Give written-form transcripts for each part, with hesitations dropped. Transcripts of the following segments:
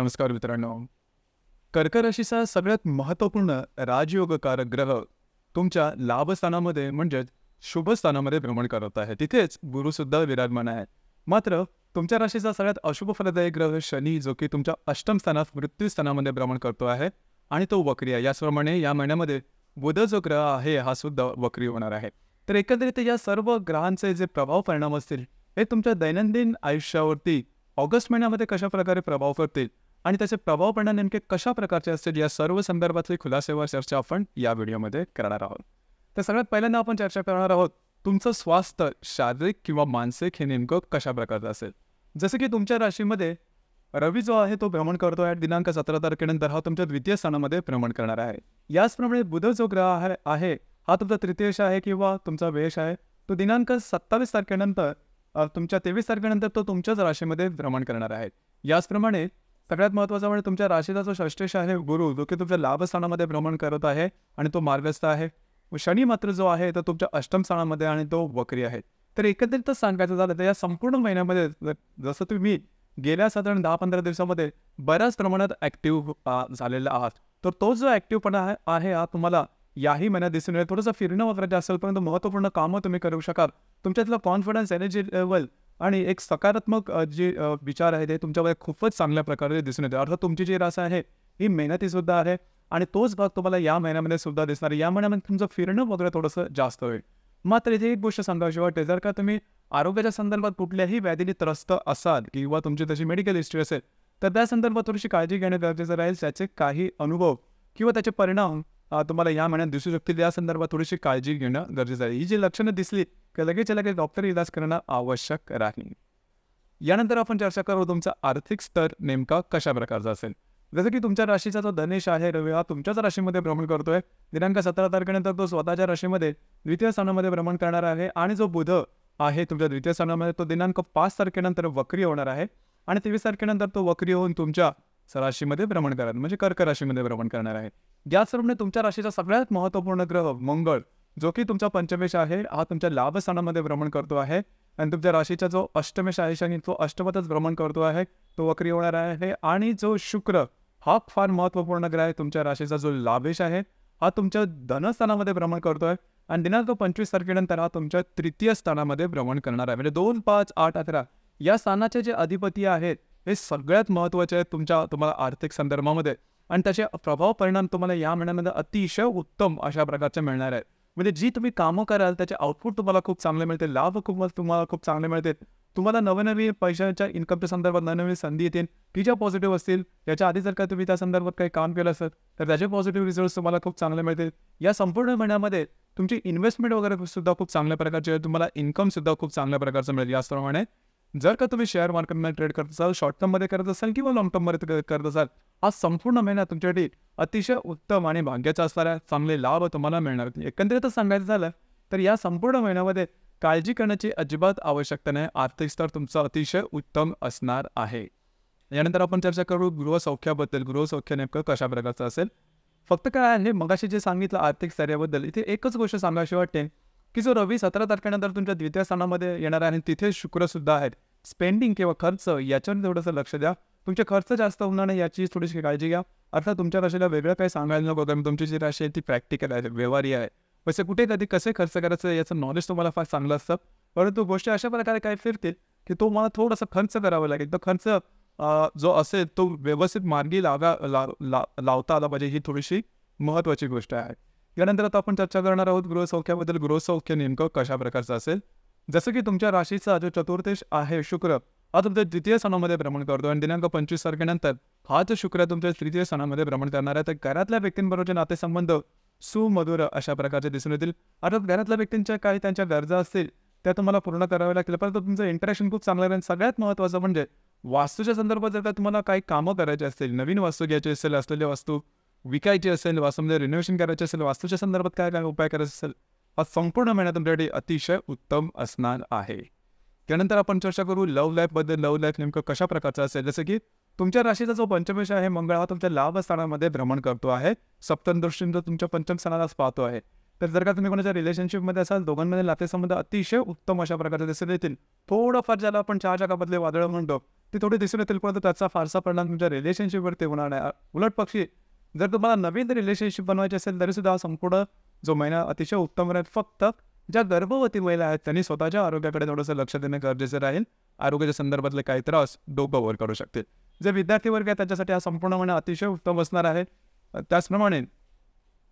नमस्कार मित्रांनो. कर्क राशीचा सगळ्यात महत्त्वपूर्ण राजयोगकारक ग्रह तुमच्या लाभस्थानामध्ये म्हणजेच शुभ स्थानामध्ये भ्रमण करत आहे. तिथेच गुरुसुद्धा विराजमान आहे. मात्र तुमच्या राशीचा सगळ्यात अशुभ फलदायी ग्रह शनी जो की तुमच्या अष्टम स्थानात मृत्यू स्थानामध्ये भ्रमण करतो आहे आणि तो वक्री आहे. याचप्रमाणे या महिन्यामध्ये बुध जो ग्रह आहे हा सुद्धा वक्री होणार आहे. तर एकंदरीत या सर्व ग्रहांचे जे प्रभाव परिणाम असतील हे तुमच्या दैनंदिन आयुष्यावरती ऑगस्ट महिन्यामध्ये कशा प्रकारे प्रभाव करतील आणि त्याचे प्रभाव परिणाम नेमके कशा प्रकारचे असतील या सर्व संदर्भातली खुलासेवर चर्चा आपण या व्हिडिओमध्ये करणार आहोत. तर सगळ्यात पहिल्यांदा आपण चर्चा करणार आहोत तुमचं स्वास्थ्य शारीरिक किंवा मानसिक हे नेमकं कशा प्रकारचं असेल. जसं की तुमच्या राशीमध्ये रवी जो आहे तो भ्रमण करतो आहे. दिनांक 17 तारखेनंतर हा तुमच्या द्वितीय स्थानामध्ये भ्रमण करणार आहे. याचप्रमाणे बुध जो ग्रह आहे हा तुमचा तृतीयश आहे किंवा तुमचा वेश आहे. तो दिनांक 27 तारखेनंतर तुमच्या 23 तारखेनंतर तो तुमच्याच राशीमध्ये भ्रमण करणार आहे. याचप्रमाणे सगळ्यात महत्त्वाचं म्हणजे तुमच्या राशीचा जो षष्ठेश आहे गुरु जो की तुमच्या लाभस्थानामध्ये भ्रमण करत आहे आणि तो मार्गस्थ आहे. शनी मात्र जो आहे तो तुमच्या अष्टम स्थानामध्ये आणि तो वक्री आहे. तर एकत्रितच सांगायचं झालं तर या संपूर्ण महिन्यामध्ये जसं तुम्ही गेल्या साधारण 10-15 दिवसामध्ये बऱ्याच प्रमाणात ॲक्टिव्ह झालेला आहात, तर तो जो ॲक्टिव्हपणा आहे हा तुम्हाला याही महिन्यात दिसून येईल. थोडंसं फिरणं वगैरे असेल परंतु महत्त्वपूर्ण कामं तुम्ही करू शकाल. तुमच्यातलं कॉन्फिडन्स एनर्जी लेवल आणि एक सकारात्मक जे विचार आहे ते तुमच्यामध्ये खूपच चांगल्या प्रकारे दिसून येते. अर्थात तुमची जी रास आहे ही मेहनतीसुद्धा आहे आणि तोच भाग तुम्हाला या महिन्यामध्ये सुद्धा दिसणार आहे. या महिन्यामध्ये तुमचं फिरणं वगैरे थोडंसं जास्त होईल. मात्र इथे एक गोष्ट सांगावीशी वाटते, जर का तुम्ही आरोग्याच्या संदर्भात कुठल्याही व्याधीने त्रस्त असाल किंवा तुमची तशी मेडिकल हिस्ट्री असेल तर त्या संदर्भात थोडीशी काळजी घेणे गरजेचं राहील. त्याचे काही अनुभव किंवा त्याचे परिणाम तुम्हाला या महिन्यात दिसू शकतील. या संदर्भात थोडीशी काळजी घेणं गरजेचं आहे. ही जी लक्षणं दिसली की लगेच डॉक्टर इलाज करणं आवश्यक राहील. यानंतर आपण चर्चा करू तुमचा आर्थिक स्तर नेमका कशा प्रकारचा असेल. जसं की तुमच्या राशीचा जो धनेश आहे रवी हा तुमच्याच राशीमध्ये भ्रमण करतोय. दिनांक 17 तारखेनंतर तो स्वतःच्या राशीमध्ये द्वितीय स्थानामध्ये भ्रमण करणार आहे आणि जो बुध आहे तुमच्या द्वितीय स्थानामध्ये तो दिनांक 5 तारखेनंतर वक्री होणार आहे आणि 23 तारखेनंतर तो वक्री होऊन तुमच्या राशीमध्ये भ्रमण करणार म्हणजे कर्क राशीमध्ये भ्रमण करणार आहे. याचप्रमाणे तुमच्या राशीचा सगळ्यात महत्त्वपूर्ण ग्रह मंगळ जो की तुमचा पंचमेश आहे हा तुमच्या लाभस्थानामध्ये भ्रमण करतो आहे आणि तुमच्या राशीचा जो अष्टमेश आहे शनी तो अष्टमतच भ्रमण करतो आहे, तो वक्री होणार आहे. आणि जो शुक्र हा फार महत्त्वपूर्ण ग्रह आहे. तुमच्या राशीचा जो लाभेश आहे हा तुमच्या धनस्थानामध्ये भ्रमण करतोय आणि दिनांक 25 तारखेनंतर हा तुमच्या तृतीय स्थानामध्ये भ्रमण करणार आहे. म्हणजे 2, 5, 8, 11 या स्थानाचे जे अधिपती आहेत हे सगळ्यात महत्त्वाचे आहेत तुम्हाला आर्थिक संदर्भामध्ये आणि त्याचे प्रभाव परिणाम तुम्हाला या महिन्यामध्ये अतिशय उत्तम अशा प्रकारचे मिळणार आहेत. म्हणजे जी तुम्ही कामं कराल त्याचे आउटपुट तुम्हाला खूप चांगले मिळतील, लाभ तुम्हाला खूप चांगले मिळतील. तुम्हाला नवनवीन पैशाच्या इन्कमच्या संदर्भात नवनवीन संधी येतील की ज्या पॉझिटिव्ह असतील. याच्या आधी जर का तुम्ही त्या संदर्भात काही काम केलं असेल तर त्याचे पॉझिटिव्ह रिझल्ट्स तुम्हाला खूप चांगले मिळतील. या संपूर्ण महिन्यामध्ये तुमची इन्व्हेस्टमेंट वगैरे सुद्धा खूप चांगल्या प्रकारची आहे. तुम्हाला इन्कम सुद्धा खूप चांगल्या प्रकारचं मिळेल. याचप्रमाणे जर का तुम्ही शेअर मार्केटमध्ये ट्रेड करत असाल, शॉर्ट टर्ममध्ये करत असाल किंवा लॉंग टर्ममध्ये करत असाल, हा संपूर्ण महिना तुमच्यासाठी अतिशय उत्तम आणि भाग्याचा असणाऱ्या चांगले लाभ तुम्हाला मिळणार. एकंदरीतच सांगायचं झालं तर या संपूर्ण महिन्यामध्ये काळजी करण्याची अजिबात आवश्यकता नाही. आर्थिक स्तर तुमचा अतिशय उत्तम असणार आहे. यानंतर आपण चर्चा करू गृहसौख्याबद्दल. गृहसौख्य नेमकं कशा प्रकारचं असेल. फक्त काय आहे मगाशी जे सांगितलं आर्थिक स्तराबद्दल इथे एकच गोष्ट सांगायची वाटते की जो रवी 17 तारखेनंतर तुमच्या द्वितीय स्थानामध्ये येणार आहे आणि तिथे शुक्र सुद्धा आहेत. स्पेंडिंग किंवा खर्च याच्यावर थोडंसं लक्ष द्या. तुमचे खर्च जास्त होणार नाही याची थोडीशी काळजी घ्या. अर्थात तुमच्या राशीला वेगळं काही सांगायला नको कारण तुमची जी राशी आहे ती प्रॅक्टिकल आहे, व्यवहारी आहे. वैसे कुठे कधी कसे खर्च करायचं याचं नॉलेज तुम्हाला फार चांगलं असतं. परंतु गोष्टी अशा प्रकारे काय फिरतील की तो मला थोडासा खर्च करावा लागेल. तो खर्च जो असेल तो व्यवस्थित मार्गी लावता आला पाहिजे. ही थोडीशी महत्त्वाची गोष्ट आहे. यानंतर आता आपण चर्चा करणार आहोत गृहसौख्याबद्दल. गृहसौख्य नेमकं कशा प्रकारचं असेल. जसं की तुमच्या राशीचा जो चतुर्थेश आहे शुक्र हा तुमच्या द्वितीय स्थानामध्ये भ्रमण करतो आणि दिनांक 25 तारखेनंतर हाच शुक्र तुमच्या तृतीय स्थानामध्ये भ्रमण करणार आहे. तर घरातल्या व्यक्तींबरोबरचे नातेसंबंध सुमधुर अशा प्रकारचे दिसून येतील. अर्थात घरातल्या व्यक्तींच्या काही त्यांच्या गरजा असतील त्या तुम्हाला पूर्ण कराव्या लागतील परंतु तुमचं इंटरॅक्शन खूप चांगलं राहील. सगळ्यात महत्त्वाचं म्हणजे वास्तूच्या संदर्भात जर का तुम्हाला काही कामं करायची असतील, नवीन वास्तू घ्यायची असेल, असलेली वास्तू विकायची असेल, वास्तूमध्ये रिनोव्हेशन करायचे असेल, वास्तूच्या संदर्भात काय काय उपाय करायचे असेल, हा संपूर्ण महिना तुमच्यासाठी अतिशय उत्तम असणार आहे. त्यानंतर आपण चर्चा करू लव्ह लाईफबद्दल. लव्ह लाईफ नेमकं कशा प्रकारचं असेल. जसं की तुमच्या राशीचा जो पंचमेश आहे मंगळ हा तुमच्या लाभ स्थानामध्ये भ्रमण करतो आहे. सप्तम दृष्टीने तुमच्या पंचम स्थानालाच पाहतो आहे. तर जर का तुम्ही कोणाच्या रिलेशनशिपमध्ये असाल दोघांमध्ये नातेसंबंध अतिशय उत्तम अशा प्रकारचे दिसून येतील. थोडंफार ज्याला आपण चहाच्या कपातले वादळ म्हणतो ती थोडी दिसून येतील, परंतु त्याचा फारसा परिणाम तुमच्या रिलेशनशिपवरती होणार नाही. उलट पक्षी जर तुम्हाला नवीन रिलेशनशिप बनवायची असेल तरीसुद्धा हा संपूर्ण जो महिना अतिशय उत्तम राहील. फक्त ज्या गर्भवती महिला आहेत त्यांनी स्वतःच्या आरोग्याकडे थोडंसं लक्ष देणं गरजेचं राहील. आरोग्याच्या संदर्भातले काही त्रास डोकं वर करू शकतील. जे विद्यार्थी वर्ग आहे त्याच्यासाठी हा संपूर्ण महिना अतिशय उत्तम असणार आहे. त्याचप्रमाणे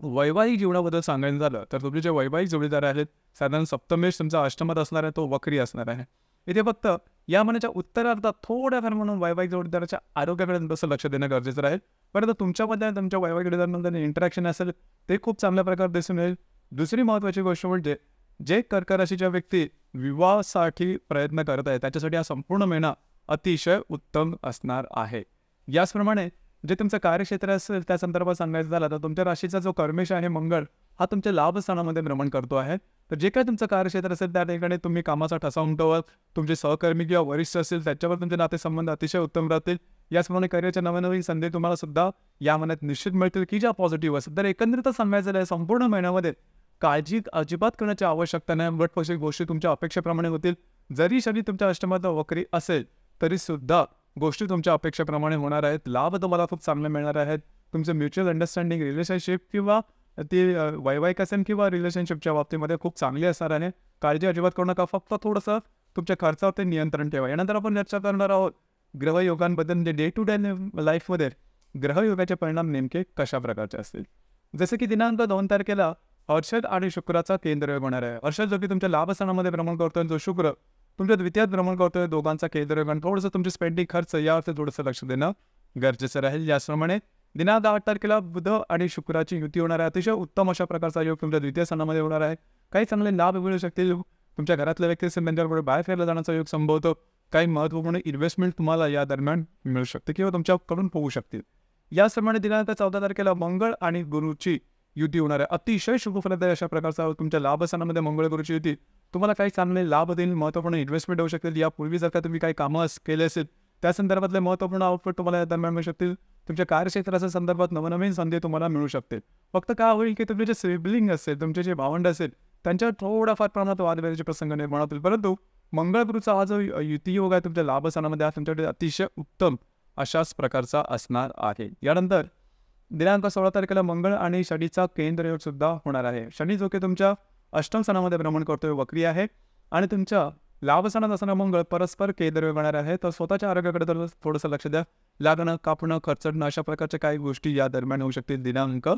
वैवाहिक जीवनाबद्दल सांगायचं झालं तर तुमचे जे वैवाहिक जोडीदार आहेत, साधारण सप्तमेश तुमचा अष्टमात असणार आहे, तो वक्री असणार आहे. इथे फक्त या महिन्याच्या उत्तरार्धात थोड्याफार म्हणून वैवाहिक जोडीदाराच्या आरोग्याकडे थोडंसं लक्ष देणं गरजेचं राहील. परंतु तुमच्यामध्ये तुमच्या वैवाहिक जोडीदारामध्ये इंटरॅक्शन असेल ते खूप चांगल्या प्रकारे दिसून येईल. दुसरी महत्त्वाची गोष्ट म्हणजे जे कर्क राशीच्या व्यक्ती विवाहासाठी प्रयत्न करत आहेत त्याच्यासाठी हा संपूर्ण महिना अतिशय उत्तम असणार आहे. याचप्रमाणे जे तुमचं कार्यक्षेत्र असेल त्या संदर्भात सांगायचं झालं तर तुमच्या राशीचा जो कर्मेश आहे मंगळ हा तुमच्या लाभस्थानामध्ये भ्रमण करतो आहे. तर जे काही तुमचं कार्यक्षेत्र असेल त्या ठिकाणी तुम्ही कामाचा ठसा उमटवाल. तुमचे सहकर्मी किंवा वरिष्ठ असेल त्याच्यावर तुमचे नातेसंबंध अतिशय उत्तम राहतील. याचप्रमाणे करिअरच्या नवनवीन संधी तुम्हाला सुद्धा या महिन्यात निश्चित मिळतील की ज्या पॉझिटिव्ह असतील. तर एकंदरीतच सांगायचं झालं संपूर्ण महिन्यामध्ये काळजी अजिबात करण्याची आवश्यकता नाही. उलट गोष्टी तुमच्या अपेक्षेप्रमाणे होतील. जरी शनी तुमच्या अष्टमात वक्री असेल तरी सुद्धा गोष्टी तुमच्या अपेक्षेप्रमाणे होणार आहेत. लाभ तुम्हाला खूप चांगले मिळणार आहेत. तुमचं म्युच्युअल अंडरस्टँडिंग रिलेशनशिप किंवा ती वैवाहिक असेल किंवा रिलेशनशिपच्या बाबतीमध्ये खूप चांगली असणार आहे. काळजी अजिबात करू नका. फक्त थोडंसं तुमच्या खर्चावरती नियंत्रण ठेवा. यानंतर आपण चर्चा करणार आहोत ग्रहयोगांबद्दल. म्हणजे डे टू डे लाईफमध्ये ग्रहयोगाचे परिणाम नेमके कशा प्रकारचे असतील. जसं की दिनांक 2 तारखेला हर्षद आणि शुक्राचा केंद्रयोग होणार आहे. हर्षद जो की तुमच्या लाभस्थानामध्ये भ्रमण करतोय, जो शुक्र तुमच्या द्वितीयात भ्रमण करतोय, दोघांचा केंद्रयोग आणि थोडंसं तुमचे स्पेंडिंग खर्च यावरती थोडंसं लक्ष देणं गरजेचं राहील. याचप्रमाणे दिनांक 8 तारखेला बुध आणि शुक्राची युती होणार आहे. अतिशय उत्तम अशा प्रकारचा योग तुमच्या द्वितीय स्थानामध्ये होणार आहे. काही चांगले लाभ मिळू शकतील. तुमच्या घरातले व्यक्ती असेल त्यांच्याकडे बाहेर फिरायला जाण्याचा योग संभवतो. काही महत्त्वपूर्ण इन्व्हेस्टमेंट तुम्हाला या दरम्यान मिळू शकते किंवा तुमच्याकडून होऊ शकतील. याचप्रमाणे दिनांक 14 तारखेला मंगळ आणि गुरुची युती होणार आहे. अतिशय शुभफलदायी अशा प्रकारचा तुमच्या लाभस्थानामध्ये मंगळ गुरुची युती तुम्हाला काही चांगले लाभ देईल. महत्त्वपूर्ण इन्व्हेस्टमेंट होऊ शकतील. यापूर्वी जर का तुम्ही काही कामं केले असेल त्या संदर्भातले महत्त्वपूर्ण आउटपुट तुम्हाला या दरम्यान मिळू शकतील. तुमच्या कार्यक्षेत्राच्या संदर्भात नवनवीन संधी तुम्हाला मिळू शकते. फक्त काय होईल की तुमचे जे सिबलिंग असेल, तुमचे जे भावंड असेल त्यांच्यावर थोडाफार प्रमाणात वादविवादाचे प्रसंग निर्माण होतील. परंतु मंगळ गुरुचा हा जो युती योग आहे तुमच्या लाभस्थानामध्ये हा तुमच्याकडे अतिशय उत्तम अशाच प्रकारचा असणार आहे. यानंतर दिनांक 16 तारखेला मंगळ आणि शनीचा केंद्रयोग सुद्धा होणार आहे. शनी जो की तुमच्या अष्टम स्थानामध्ये भ्रमण करतोय, वक्री आहे आणि तुमच्या लाभस्थानात असणारा मंगळ परस्पर केंद्रयोग होणार आहे. तर स्वतःच्या आरोग्याकडे तर थोडंसं लक्ष द्या. लागणं, कापणं, खर्चणं अशा प्रकारच्या काही गोष्टी या दरम्यान होऊ शकतील दिनांक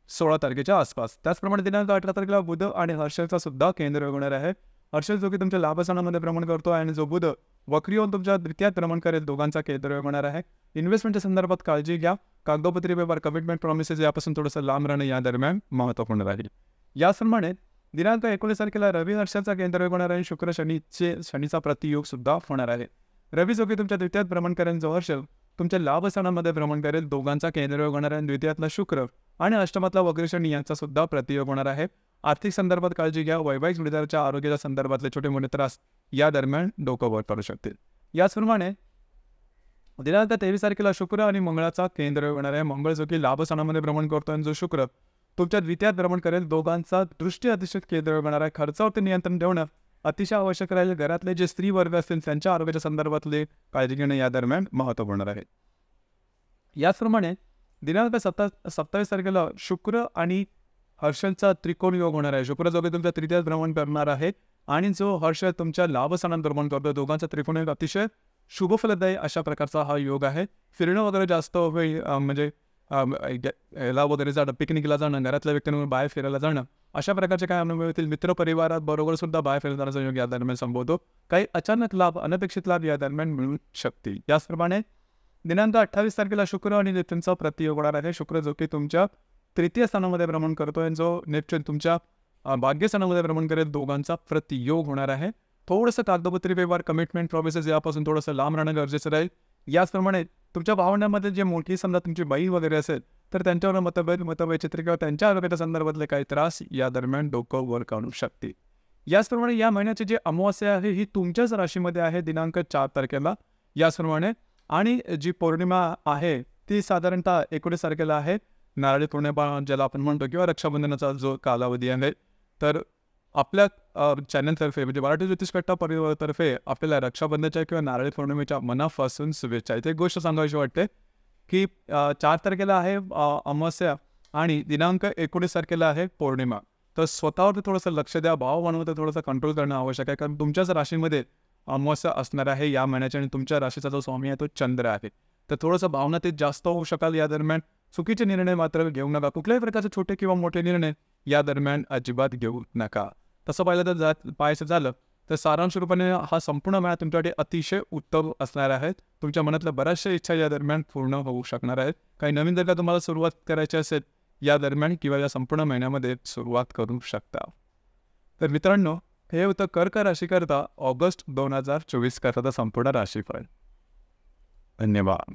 16 तारखेच्या आसपास. त्याचप्रमाणे दिनांक 18 तारखेला बुध आणि हर्षदचा सुद्धा केंद्रयोग होणार आहे. हर्षद जो की तुमच्या लाभस्थानामध्ये भ्रमण करतो आणि जो बुध वक्री होऊन तुमच्या द्वितीयात भ्रमण करेल, दोघांचा केंद्रयोग होणार आहे. इन्व्हेस्टमेंटच्या संदर्भात काळजी घ्या. कागदोपत्री व्यवहार, कमिटमेंट, प्रॉमिसेस यापासून थोडंसं लांब राहणं या दरम्यान महत्त्वपूर्ण राहील. याचप्रमाणे दिनांक 19 तारखेला रवी हर्षदचा केंद्रयोग होणार आहे. शुक्र शनीचा प्रतियोग सुद्धा होणार आहे. रवी जो की तुमच्या द्वितीयात भ्रमण करेल, जो हर्षद तुमच्या लाभस्थानामध्ये भ्रमण करेल, दोघांचा केंद्रयोग होणार आहे. द्वितीयातला शुक्र आणि अष्टमातला वक्री शनी यांचा सुद्धा प्रतियोग होणार आहे. आर्थिक संदर्भात काळजी घ्या. वैवाहिक जोडीदाराच्या आरोग्याच्या संदर्भातले छोटे मोठे त्रास या दरम्यान डोकं वर करू शकतील. याचप्रमाणे दिनांक 23 तारखेला शुक्र आणि मंगळाचा केंद्रयोग होणार आहे. मंगळ जो की लाभस्थानामध्ये भ्रमण करतो आणि जो शुक्र तुमच्या द्वितीयात भ्रमण करेल, दोघांचा दृष्टी अतिशय केंद्रयोग होणार आहे. खर्चावरती नियंत्रण ठेवणं अतिशय आवश्यक राहील. घरातले जे स्त्री वर्ग असतील त्यांच्या आरोग्याच्या संदर्भातले काळजी घेणं या दरम्यान महत्त्वपूर्ण आहे. याचप्रमाणे दिनांक 27 तारखेला शुक्र आणि हर्षदचा त्रिकोण योग होणार आहे. शुक्र जो की तुमच्या तृतीयात भ्रमण करणार आहे आणि जो हर्षद तुमच्या लाभस्थानात भ्रमण करतो, दोघांचा त्रिकोण योग अतिशय शुभफलदायी अशा प्रकारचा हा योग आहे. फिरणं वगैरे जास्त होईल, म्हणजे याला वगैरे जाणं, पिकनिकला जाणं, घरातल्या व्यक्तींवर बाहेर फिरायला जाणं अशा प्रकारचे काय अनुभव येतील. मित्रपरिवारात बरोबर सुद्धा बाहेर फिरायला जाण्याचा योग या दरम्यान संभवतो. काही अचानक लाभ, अनपेक्षित लाभ या दरम्यान मिळू शकतील. याचप्रमाणे दिनांक 28 तारखेला शुक्र आणि नेप्च्यूनचा प्रतियोग होणार आहे. शुक्र जो की तुमच्या तृतीय स्थानामध्ये भ्रमण करतोय, जो नेप्च्यून तुमच्या भाग्यस्थानामध्ये भ्रमण करेल, दोघांचा प्रतियोग होणार आहे. थोडंसं कागदोपत्री व्यवहार, कमिटमेंट, प्रॉमिसेस यापासून थोडंसं लांब राहणं गरजेचं राहील. याचप्रमाणे तुमच्या भावंडामध्ये जे मोठी समजा तुमची बहीण वगैरे असेल तर त्यांच्यावर मतवैचित्र किंवा त्यांच्या आरोग्याच्या संदर्भातले काही त्रास या दरम्यान डोकं वर काढू शकते. याचप्रमाणे या महिन्याची जी अमावास्या आहे ही तुमच्याच राशीमध्ये आहे दिनांक 4 तारखेला. याचप्रमाणे आणि जी पौर्णिमा आहे ती साधारणतः 19 तारखेला आहे. नारळी पौर्णिमा ज्याला आपण म्हणतो किंवा रक्षाबंधनाचा जो कालावधी आहे, तर आपल्या चॅनलतर्फे म्हणजे मराठी ज्योतिष कट्टा परिवारातर्फे आपल्याला रक्षाबंधनाच्या किंवा नारळी पौर्णिमेच्या मनापासून शुभेच्छा. इथे एक गोष्ट सांगावीशी वाटते की 4 तारखेला आहे अमावस्या आणि दिनांक 19 तारखेला आहे पौर्णिमा. तर स्वतःवरती थोडंसं लक्ष द्या. भावभावनावर थोडंसं कंट्रोल करणं आवश्यक आहे. कारण तुमच्याच राशीमध्ये अमावस्या असणार आहे या महिन्याच्या आणि तुमच्या राशीचा जो स्वामी आहे तो चंद्र आहे. तर थोडंसं भावनातीत जास्त होऊ शकाल या दरम्यान. चुकीचे निर्णय मात्र घेऊ नका. कुठल्याही प्रकारचे छोटे किंवा मोठे निर्णय या दरम्यान अजिबात घेऊ नका. तसं पाहिलं तर पाहायचं झालं तर सारांश रूपाने हा संपूर्ण महिना तुमच्यासाठी अतिशय उत्तम असणार आहे. तुमच्या मनातल्या बऱ्याचशा इच्छा या दरम्यान पूर्ण होऊ शकणार आहेत. काही नवीन जर का तुम्हाला सुरुवात करायची असेल या दरम्यान किंवा या संपूर्ण महिन्यामध्ये सुरुवात करू शकता. तर मित्रांनो, हे होतं कर्क राशीकरता ऑगस्ट 2024 करता संपूर्ण राशीफळ. धन्यवाद.